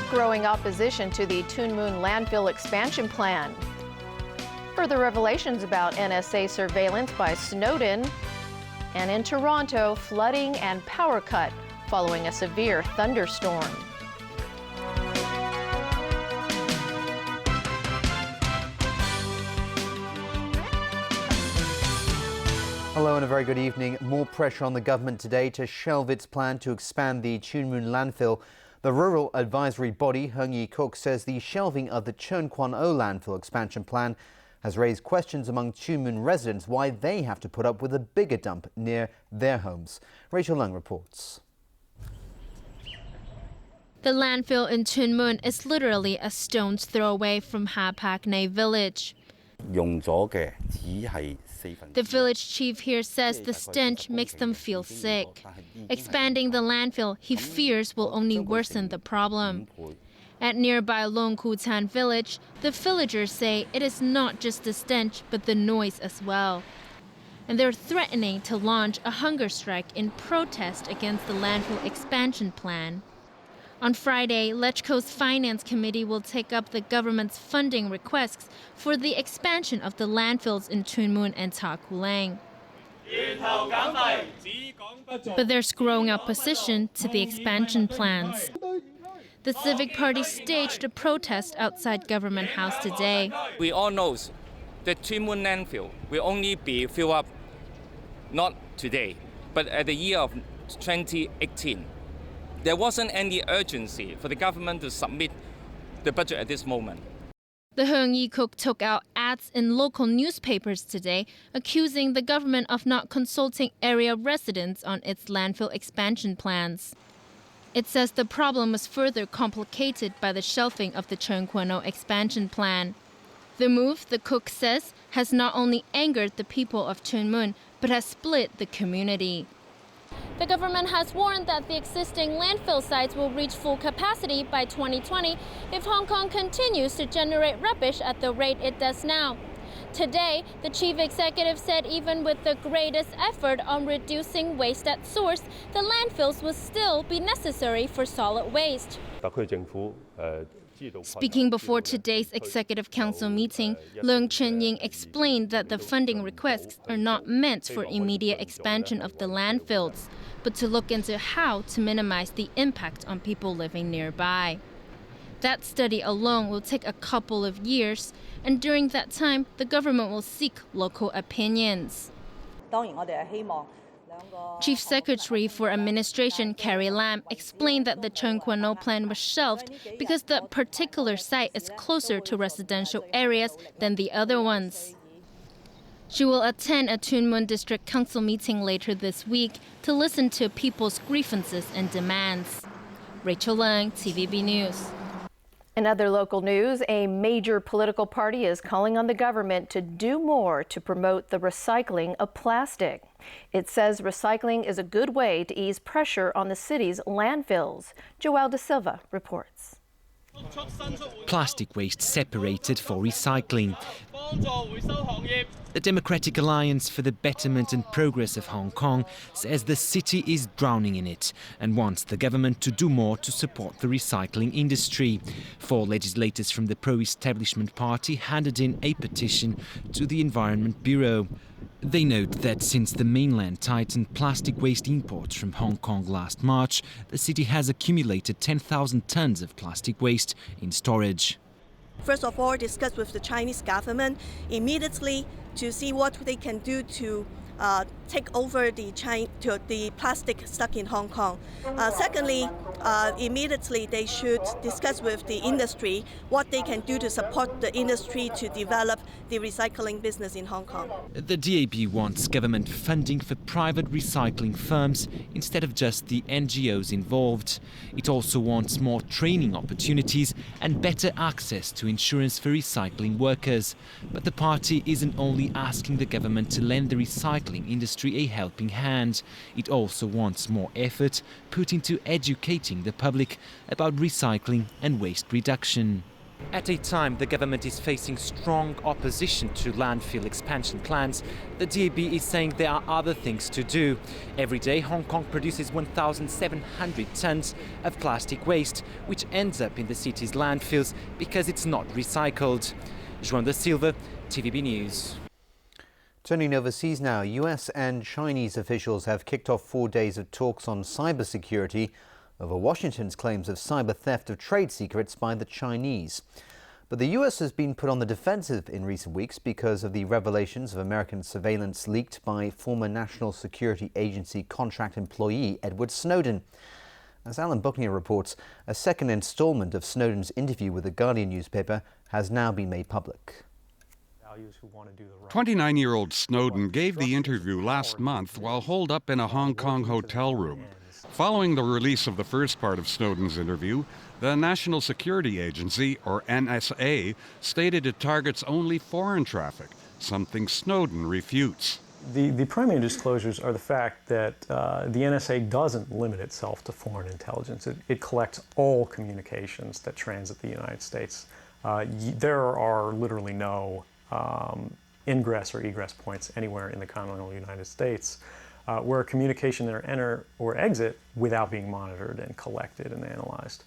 Growing opposition to the Tuen Mun landfill expansion plan. Further revelations about NSA surveillance by Snowden. And in Toronto, flooding and power cut following a severe thunderstorm. Hello and a very good evening. More pressure on the government today to shelve its plan to expand the Tuen Mun landfill. The rural advisory body, Heung Yee-kuk, says the shelving of the Cheung Kwan O landfill expansion plan has raised questions among Tuen Mun residents why they have to put up with a bigger dump near their homes. Rachel Leung reports. The landfill in Tuen Mun is literally a stone's throw away from Ha Pak Nay village. The village chief here says the stench makes them feel sick. Expanding the landfill, he fears, will only worsen the problem. At nearby Long Ku Tan village, the villagers say it is not just the stench, but the noise as well. And they're threatening to launch a hunger strike in protest against the landfill expansion plan. On Friday, LegCo's Finance Committee will take up the government's funding requests for the expansion of the landfills in Tuen Mun and Ta Kulang. But there's growing opposition to the expansion plans. The Civic Party staged a protest outside Government House today. We all know that Tuen Mun landfill will only be filled up not today, but at the year of 2018. There wasn't any urgency for the government to submit the budget at this moment. The Heung Yee-kuk took out ads in local newspapers today, accusing the government of not consulting area residents on its landfill expansion plans. It says the problem was further complicated by the shelving of the Cheung Kwan O expansion plan. The move, the cook says, has not only angered the people of Tuen Mun, but has split the community. The government has warned that the existing landfill sites will reach full capacity by 2020 if Hong Kong continues to generate rubbish at the rate it does now. Today, the chief executive said even with the greatest effort on reducing waste at source, the landfills will still be necessary for solid waste. Speaking before today's Executive Council meeting, Leung Chun-ying explained that the funding requests are not meant for immediate expansion of the landfills, but to look into how to minimize the impact on people living nearby. That study alone will take a couple of years, and during that time, the government will seek local opinions. Chief Secretary for Administration Carrie Lam explained that the Cheung Kwan O plan was shelved because the particular site is closer to residential areas than the other ones. She will attend a Tuen Mun District Council meeting later this week to listen to people's grievances and demands. Rachel Leung, TVB News. In other local news, a major political party is calling on the government to do more to promote the recycling of plastic. It says recycling is a good way to ease pressure on the city's landfills. Joel De Silva reports. Plastic waste separated for recycling. The Democratic Alliance for the Betterment and Progress of Hong Kong says the city is drowning in it and wants the government to do more to support the recycling industry. 4 legislators from the pro-establishment party handed in a petition to the Environment Bureau. They note that since the mainland tightened plastic waste imports from Hong Kong last March, the city has accumulated 10,000 tons of plastic waste in storage. First of all, discuss with the Chinese government immediately to see what they can do to take over the plastic stuck in Hong Kong. Secondly, immediately they should discuss with the industry what they can do to support the industry to develop the recycling business in Hong Kong. The DAB wants government funding for private recycling firms instead of just the NGOs involved. It also wants more training opportunities and better access to insurance for recycling workers. But the party isn't only asking the government to lend the recycling industry a helping hand. It also wants more effort put into educating the public about recycling and waste reduction. At a time the government is facing strong opposition to landfill expansion plans, the DAB is saying there are other things to do. Every day, Hong Kong produces 1,700 tons of plastic waste, which ends up in the city's landfills because it's not recycled. João da Silva, TVB News. Turning overseas now, US and Chinese officials have kicked off 4 days of talks on cybersecurity over Washington's claims of cyber theft of trade secrets by the Chinese. But the US has been put on the defensive in recent weeks because of the revelations of American surveillance leaked by former National Security Agency contract employee Edward Snowden. As Alan Buckner reports, a second installment of Snowden's interview with the Guardian newspaper has now been made public. 29-year-old Snowden gave the interview last month while holed up in a Hong Kong hotel room. Following the release of the first part of Snowden's interview, the National Security Agency, or NSA, stated it targets only foreign traffic, something Snowden refutes. The primary disclosures are the fact that the NSA doesn't limit itself to foreign intelligence. It collects all communications that transit the United States. There are literally no ingress or egress points anywhere in the continental United States where a communication can enter or exit without being monitored and collected and analyzed.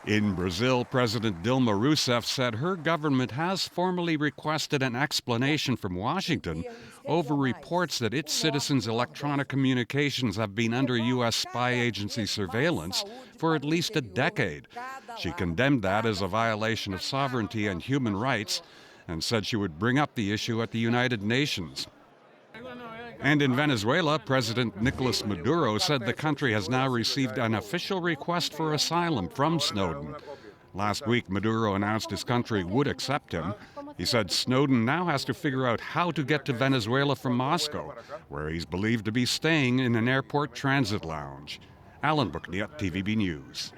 In Brazil, President Dilma Rousseff said her government has formally requested an explanation from Washington over reports that its citizens' electronic communications have been under U.S. spy agency surveillance for at least a decade. She condemned that as a violation of sovereignty and human rights and said she would bring up the issue at the United Nations. And in Venezuela, President Nicolas Maduro said the country has now received an official request for asylum from Snowden. Last week, Maduro announced his country would accept him. He said Snowden now has to figure out how to get to Venezuela from Moscow, where he's believed to be staying in an airport transit lounge. Alan Buckniat, TVB News.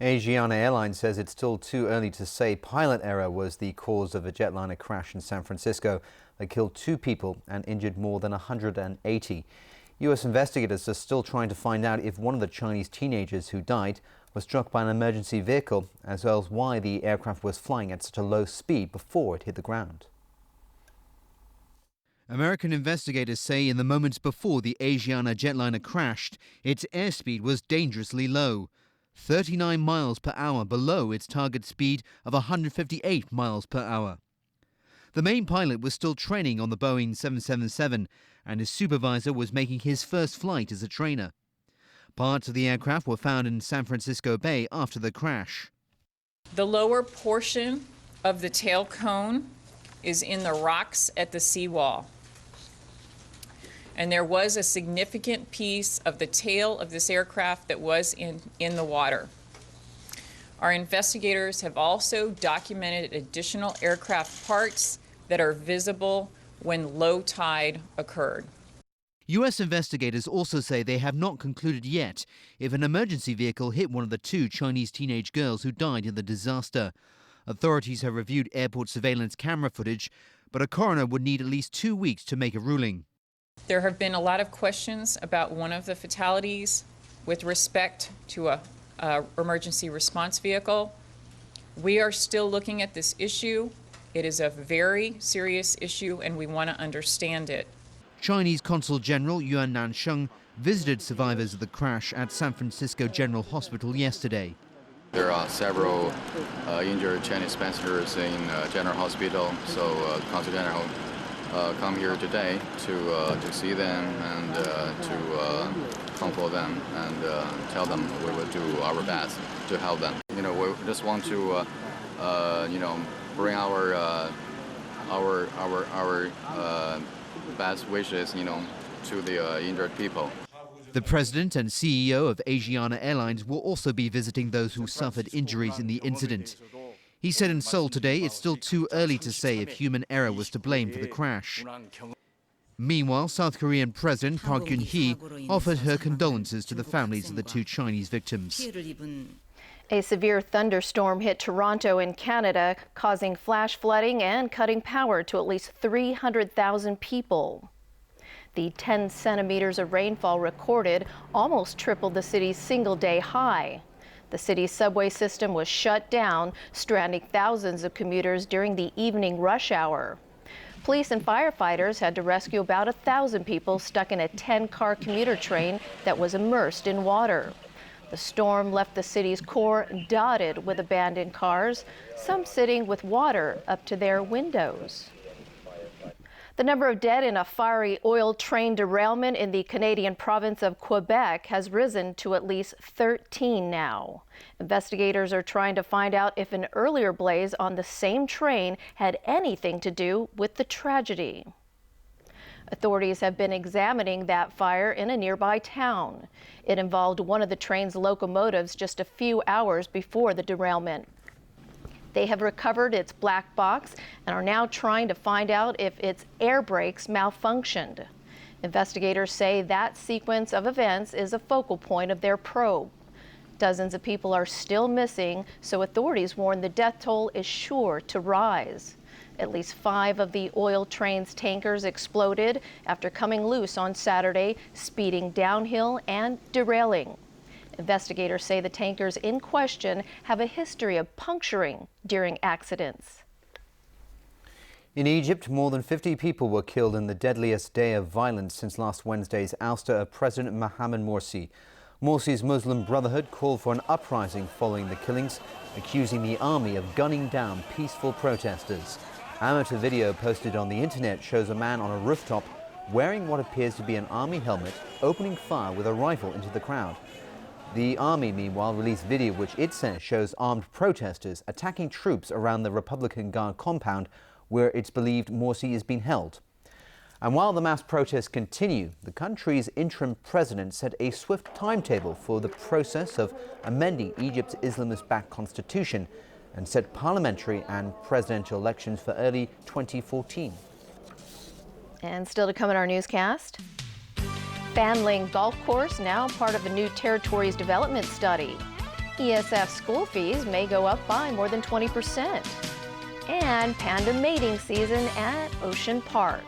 Asiana Airlines says it's still too early to say pilot error was the cause of a jetliner crash in San Francisco that killed 2 people and injured more than 180. U.S. investigators are still trying to find out if one of the Chinese teenagers who died was struck by an emergency vehicle, as well as why the aircraft was flying at such a low speed before it hit the ground. American investigators say in the moments before the Asiana jetliner crashed, its airspeed was dangerously low, 39 miles per hour below its target speed of 158 miles per hour. The main pilot was still training on the Boeing 777, and his supervisor was making his first flight as a trainer. Parts of the aircraft were found in San Francisco Bay after the crash. The lower portion of the tail cone is in the rocks at the seawall. And there was a significant piece of the tail of this aircraft that was in the water. Our investigators have also documented additional aircraft parts that are visible when low tide occurred. U.S. investigators also say they have not concluded yet if an emergency vehicle hit one of the 2 Chinese teenage girls who died in the disaster. Authorities have reviewed airport surveillance camera footage, but a coroner would need at least 2 weeks to make a ruling. There have been a lot of questions about one of the fatalities with respect to a emergency response vehicle. We are still looking at this issue. It is a very serious issue, and we want to understand it. Chinese Consul General Yuan Nansheng visited survivors of the crash at San Francisco General Hospital yesterday. There are several injured Chinese passengers in General Hospital, so Consul General come here today to see them and to comfort them and tell them we will do our best to help them. We just want to bring our best wishes to the injured people. The president and CEO of Asiana Airlines will also be visiting those who suffered injuries in the incident. He said in Seoul today it's still too early to say if human error was to blame for the crash. Meanwhile, South Korean President Park Geun-hye offered her condolences to the families of the 2 Chinese victims. A severe thunderstorm hit Toronto in Canada, causing flash flooding and cutting power to at least 300,000 people. The 10 centimeters of rainfall recorded almost tripled the city's single-day high. The city's subway system was shut down, stranding thousands of commuters during the evening rush hour. Police and firefighters had to rescue about 1,000 people stuck in a 10-car commuter train that was immersed in water. The storm left the city's core dotted with abandoned cars, some sitting with water up to their windows. The number of dead in a fiery oil train derailment in the Canadian province of Quebec has risen to at least 13 now. Investigators are trying to find out if an earlier blaze on the same train had anything to do with the tragedy. Authorities have been examining that fire in a nearby town. It involved one of the train's locomotives just a few hours before the derailment. They have recovered its black box and are now trying to find out if its air brakes malfunctioned. Investigators say that sequence of events is a focal point of their probe. Dozens of people are still missing, so authorities warn the death toll is sure to rise. At least 5 of the oil train's tankers exploded after coming loose on Saturday, speeding downhill and derailing. Investigators say the tankers in question have a history of puncturing during accidents. In Egypt, more than 50 people were killed in the deadliest day of violence since last Wednesday's ouster of President Mohamed Morsi. Morsi's Muslim Brotherhood called for an uprising following the killings, accusing the army of gunning down peaceful protesters. Amateur video posted on the internet shows a man on a rooftop wearing what appears to be an army helmet, opening fire with a rifle into the crowd. The army, meanwhile, released video which it says shows armed protesters attacking troops around the Republican Guard compound where it's believed Morsi is being held. And while the mass protests continue, the country's interim president set a swift timetable for the process of amending Egypt's Islamist-backed constitution and set parliamentary and presidential elections for early 2014. And still to come in our newscast, Fanling Golf Course now part of a new territories development study. ESF school fees may go up by more than 20%. And panda mating season at Ocean Park.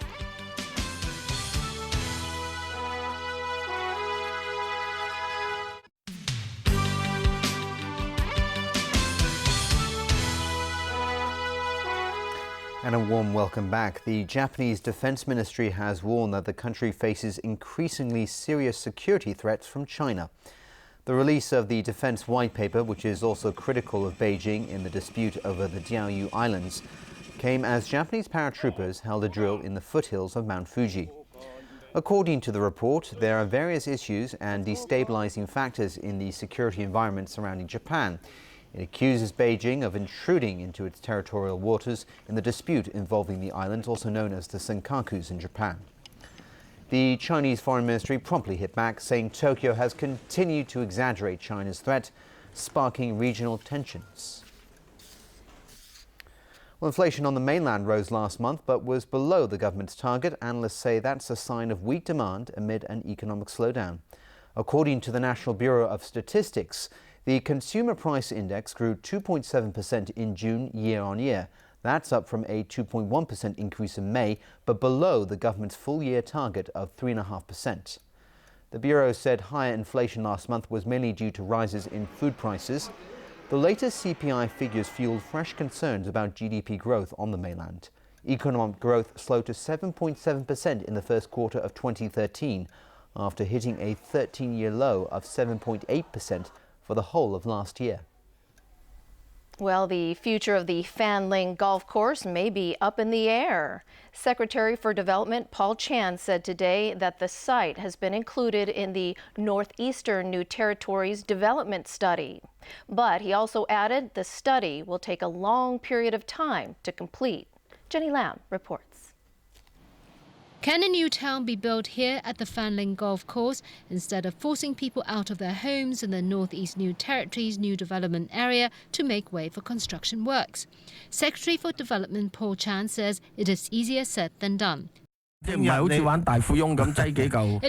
And a warm welcome back. The Japanese Defense Ministry has warned that the country faces increasingly serious security threats from China. The release of the Defense White Paper, which is also critical of Beijing in the dispute over the Diaoyu Islands, came as Japanese paratroopers held a drill in the foothills of Mount Fuji. According to the report, there are various issues and destabilizing factors in the security environment surrounding Japan. It accuses Beijing of intruding into its territorial waters in the dispute involving the islands, also known as the Senkakus in Japan. The Chinese Foreign Ministry promptly hit back, saying Tokyo has continued to exaggerate China's threat, sparking regional tensions. Well, inflation on the mainland rose last month but was below the government's target. Analysts say that's a sign of weak demand amid an economic slowdown. According to the National Bureau of Statistics, the Consumer Price Index grew 2.7% in June year-on-year. That's up from a 2.1% increase in May, but below the government's full-year target of 3.5%. The Bureau said higher inflation last month was mainly due to rises in food prices. The latest CPI figures fueled fresh concerns about GDP growth on the mainland. Economic growth slowed to 7.7% in the first quarter of 2013, after hitting a 13-year low of 7.8% for the whole of last year. Well, the future of the Fanling Golf Course may be up in the air. Secretary for Development Paul Chan said today that the site has been included in the Northeastern New Territories Development Study. But he also added the study will take a long period of time to complete. Jenny Lam reports. Can a new town be built here at the Fanling Golf Course instead of forcing people out of their homes in the Northeast New Territories New Development Area to make way for construction works? Secretary for Development Paul Chan says it is easier said than done. It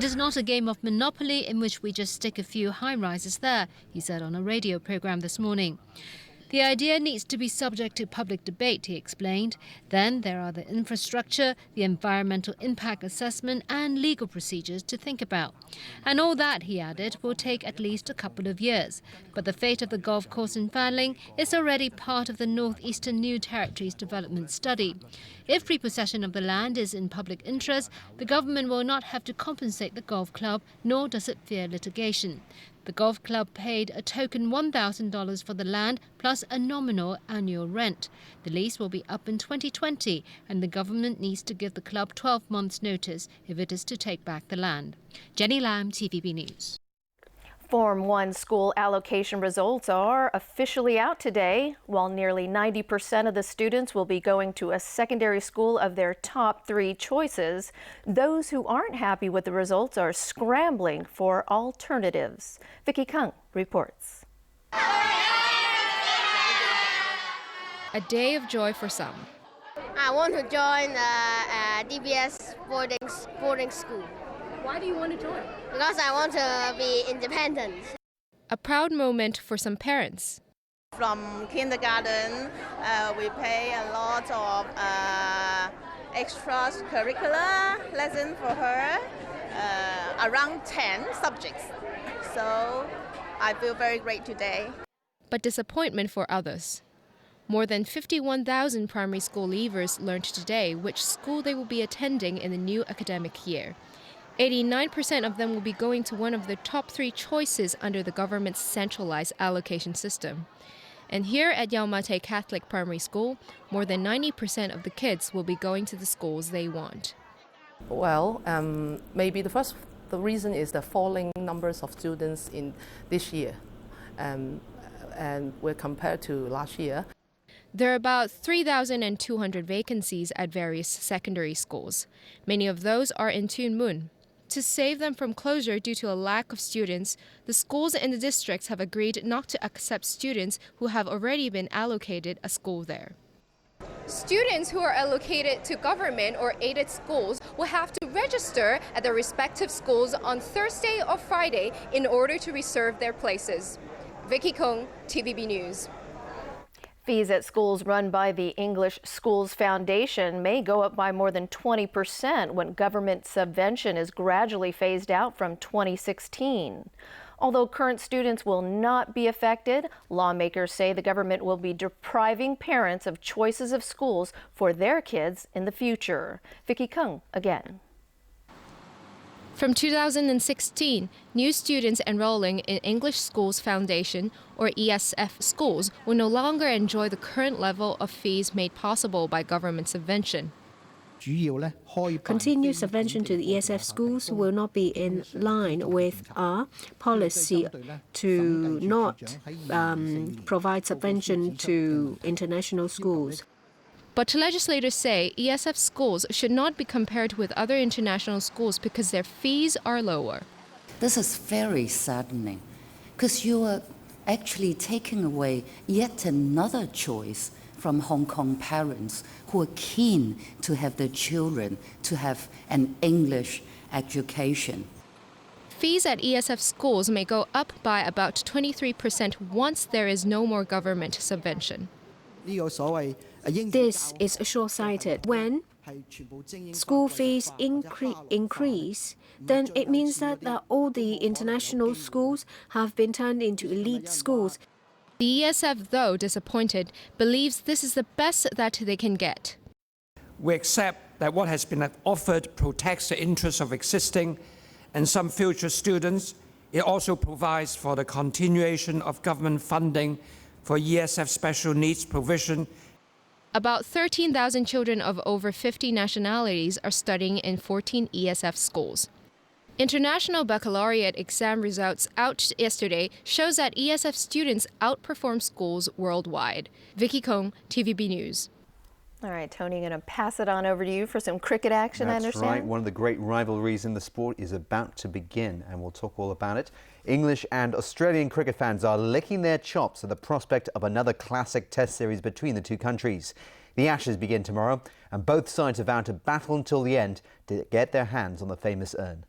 is not a game of Monopoly in which we just stick a few high-rises there, he said on a radio program this morning. The idea needs to be subject to public debate, he explained. Then there are the infrastructure, the environmental impact assessment and legal procedures to think about. And all that, he added, will take at least a couple of years. But the fate of the golf course in Fanling is already part of the Northeastern New Territories development study. If repossession of the land is in public interest, the government will not have to compensate the golf club, nor does it fear litigation. The golf club paid a token $1,000 for the land plus a nominal annual rent. The lease will be up in 2020 and the government needs to give the club 12 months' notice if it is to take back the land. Jenny Lam, TVB News. Form 1 school allocation results are officially out today. While nearly 90% of the students will be going to a secondary school of their top 3 choices, those who aren't happy with the results are scrambling for alternatives. Vicky Kung reports. A day of joy for some. I want to join DBS boarding school. Why do you want to join? Because I want to be independent. A proud moment for some parents. From kindergarten, we pay a lot of extracurricular lessons for her, around 10 subjects. So I feel very great today. But disappointment for others. More than 51,000 primary school leavers learned today which school they will be attending in the new academic year. 89% of them will be going to one of the top 3 choices under the government's centralized allocation system. And here at Yau Ma Tei Catholic Primary School, more than 90% of the kids will be going to the schools they want. Well, maybe the reason is the falling numbers of students in this year, and we're compared to last year. There are about 3,200 vacancies at various secondary schools. Many of those are in Tuen Mun. To save them from closure due to a lack of students, the schools in the districts have agreed not to accept students who have already been allocated a school there. Students who are allocated to government or aided schools will have to register at their respective schools on Thursday or Friday in order to reserve their places. Vicky Kung, TVB News. Fees at schools run by the English Schools Foundation may go up by more than 20% when government subvention is gradually phased out from 2016. Although current students will not be affected, lawmakers say the government will be depriving parents of choices of schools for their kids in the future. Vicky Kung again. From 2016, new students enrolling in English Schools Foundation or ESF schools will no longer enjoy the current level of fees made possible by government subvention. Continued subvention to the ESF schools will not be in line with our policy to not provide subvention to international schools. But legislators say ESF schools should not be compared with other international schools because their fees are lower. This is very saddening because you are actually taking away yet another choice from Hong Kong parents who are keen to have their children to have an English education. Fees at ESF schools may go up by about 23% once there is no more government subvention. This is short-sighted. When school fees increase, then it means that all the international schools have been turned into elite schools. The ESF, though disappointed, believes this is the best that they can get. We accept that what has been offered protects the interests of existing and some future students. It also provides for the continuation of government funding for ESF special needs provision. About 13,000 children of over 50 nationalities are studying in 14 ESF schools. International baccalaureate exam results out yesterday shows that ESF students outperform schools worldwide. Vicky Kong, TVB News. All right, Tony, I'm going to pass it on over to you for some cricket action, I understand. That's right. One of the great rivalries in the sport is about to begin, and we'll talk all about it. English and Australian cricket fans are licking their chops at the prospect of another classic test series between the two countries. The Ashes begin tomorrow, and both sides have vowed to battle until the end to get their hands on the famous urn.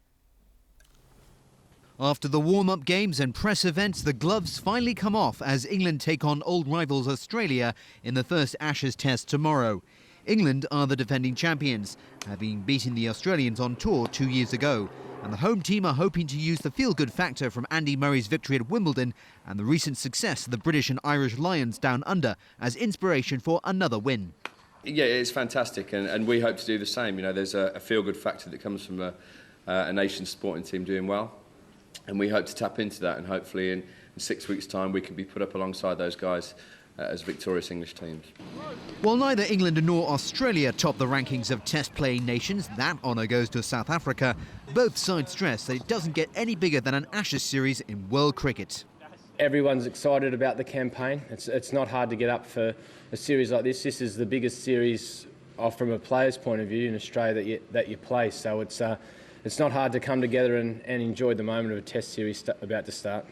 After the warm-up games and press events, the gloves finally come off as England take on old rivals Australia in the first Ashes test tomorrow. England are the defending champions, having beaten the Australians on tour 2 years ago. And the home team are hoping to use the feel-good factor from Andy Murray's victory at Wimbledon and the recent success of the British and Irish Lions down under as inspiration for another win. Yeah, it's fantastic, and we hope to do the same. You know, there's a feel-good factor that comes from a nation's sporting team doing well, and we hope to tap into that, and hopefully in 6 weeks' time we can be put up alongside those guys as victorious English teams. While neither England nor Australia top the rankings of test-playing nations, that honour goes to South Africa. Both sides stress that it doesn't get any bigger than an Ashes series in world cricket. Everyone's excited about the campaign. It's not hard to get up for a series like this. This is the biggest series from a player's point of view in Australia that you play. So it's not hard to come together and enjoy the moment of a test series about to start.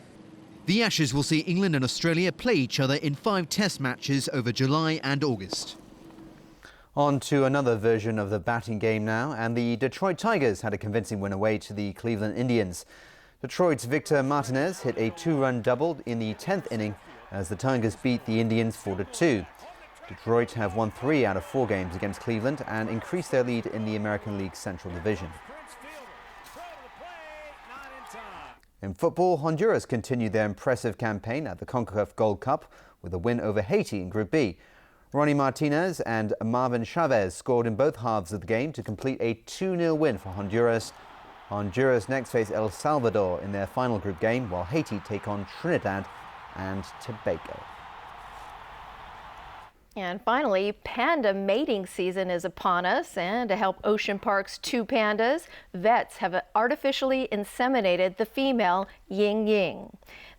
The Ashes will see England and Australia play each other in 5 test matches over July and August. On to another version of the batting game now, and the Detroit Tigers had a convincing win away to the Cleveland Indians. Detroit's Victor Martinez hit a 2-run double in the 10th inning as the Tigers beat the Indians 4-2. Detroit have won 3 out of 4 games against Cleveland and increased their lead in the American League Central Division. In football, Honduras continued their impressive campaign at the CONCACAF Gold Cup with a win over Haiti in Group B. Ronnie Martinez and Marvin Chavez scored in both halves of the game to complete a 2-0 win for Honduras. Honduras next face El Salvador in their final group game, while Haiti take on Trinidad and Tobago. And finally, panda mating season is upon us, and to help Ocean Park's 2 pandas, vets have artificially inseminated the female Ying Ying.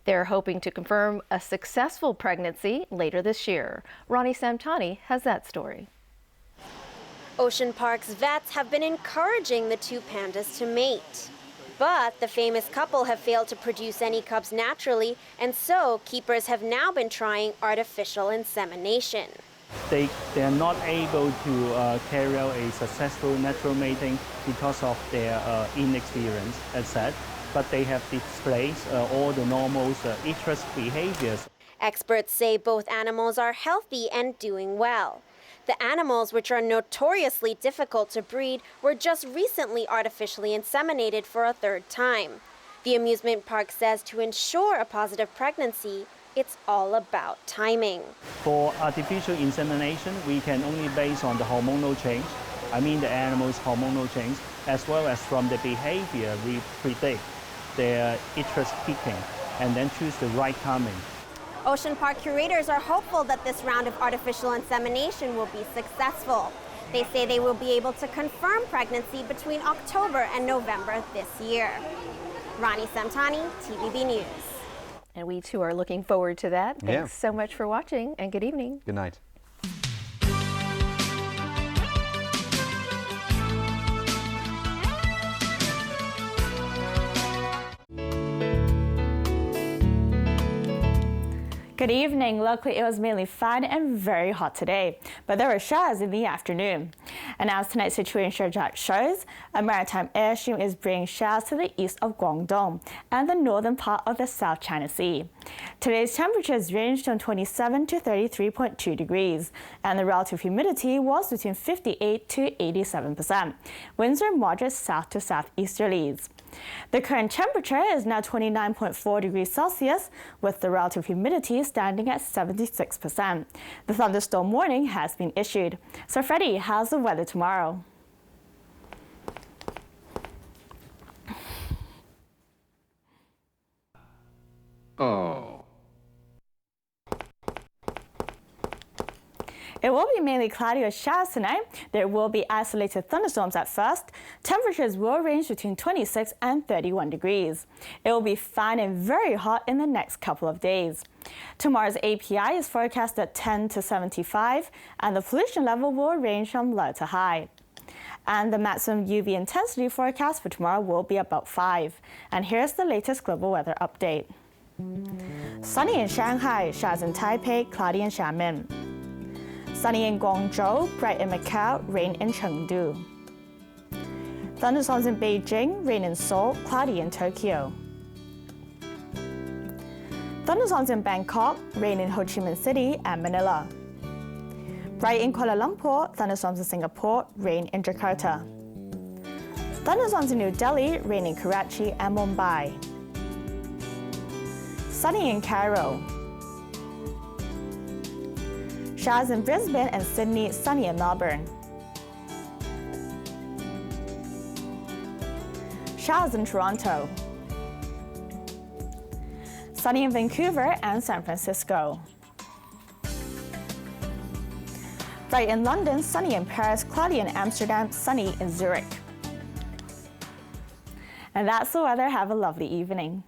They're hoping to confirm a successful pregnancy later this year. Ronnie Samtani has that story. Ocean Park's vets have been encouraging the 2 pandas to mate. But the famous couple have failed to produce any cubs naturally, and so keepers have now been trying artificial insemination. They are not able to carry out a successful natural mating because of their inexperience, as said, but they have displayed all the normal interest behaviors. Experts say both animals are healthy and doing well. The animals, which are notoriously difficult to breed, were just recently artificially inseminated for a 3rd time. The amusement park says to ensure a positive pregnancy, it's all about timing. For artificial insemination, we can only base on the hormonal change, the animal's hormonal change, as well as from the behavior we predict their interest peaking, and then choose the right timing. Ocean Park curators are hopeful that this round of artificial insemination will be successful. They say they will be able to confirm pregnancy between October and November this year. Ronnie Samtani, TVB News. And we too are looking forward to that. Thanks so much for watching, and good evening. Good night. Good evening. Luckily, it was mainly fine and very hot today, but there were showers in the afternoon. And as tonight's situation chart shows, a maritime air stream is bringing showers to the east of Guangdong and the northern part of the South China Sea. Today's temperatures ranged from 27 to 33.2 degrees, and the relative humidity was between 58 to 87%. Winds are moderate south to southeasterlies. The current temperature is now 29.4 degrees Celsius, with the relative humidity standing at 76%. The thunderstorm warning has been issued. So Freddie, how's the weather tomorrow? It will be mainly cloudy with showers tonight. There will be isolated thunderstorms at first. Temperatures will range between 26 and 31 degrees. It will be fine and very hot in the next couple of days. Tomorrow's API is forecast at 10 to 75, and the pollution level will range from low to high. And the maximum UV intensity forecast for tomorrow will be about 5. And here's the latest global weather update. Sunny in Shanghai, showers in Taipei, cloudy in Xiamen. Sunny in Guangzhou, bright in Macau, rain in Chengdu. Thunderstorms in Beijing, rain in Seoul, cloudy in Tokyo. Thunderstorms in Bangkok, rain in Ho Chi Minh City and Manila. Bright in Kuala Lumpur, thunderstorms in Singapore, rain in Jakarta. Thunderstorms in New Delhi, rain in Karachi and Mumbai. Sunny in Cairo. Showers in Brisbane and Sydney, sunny in Melbourne. Showers in Toronto. Sunny in Vancouver and San Francisco. Bright in London, sunny in Paris, cloudy in Amsterdam, sunny in Zurich. And that's the weather. Have a lovely evening.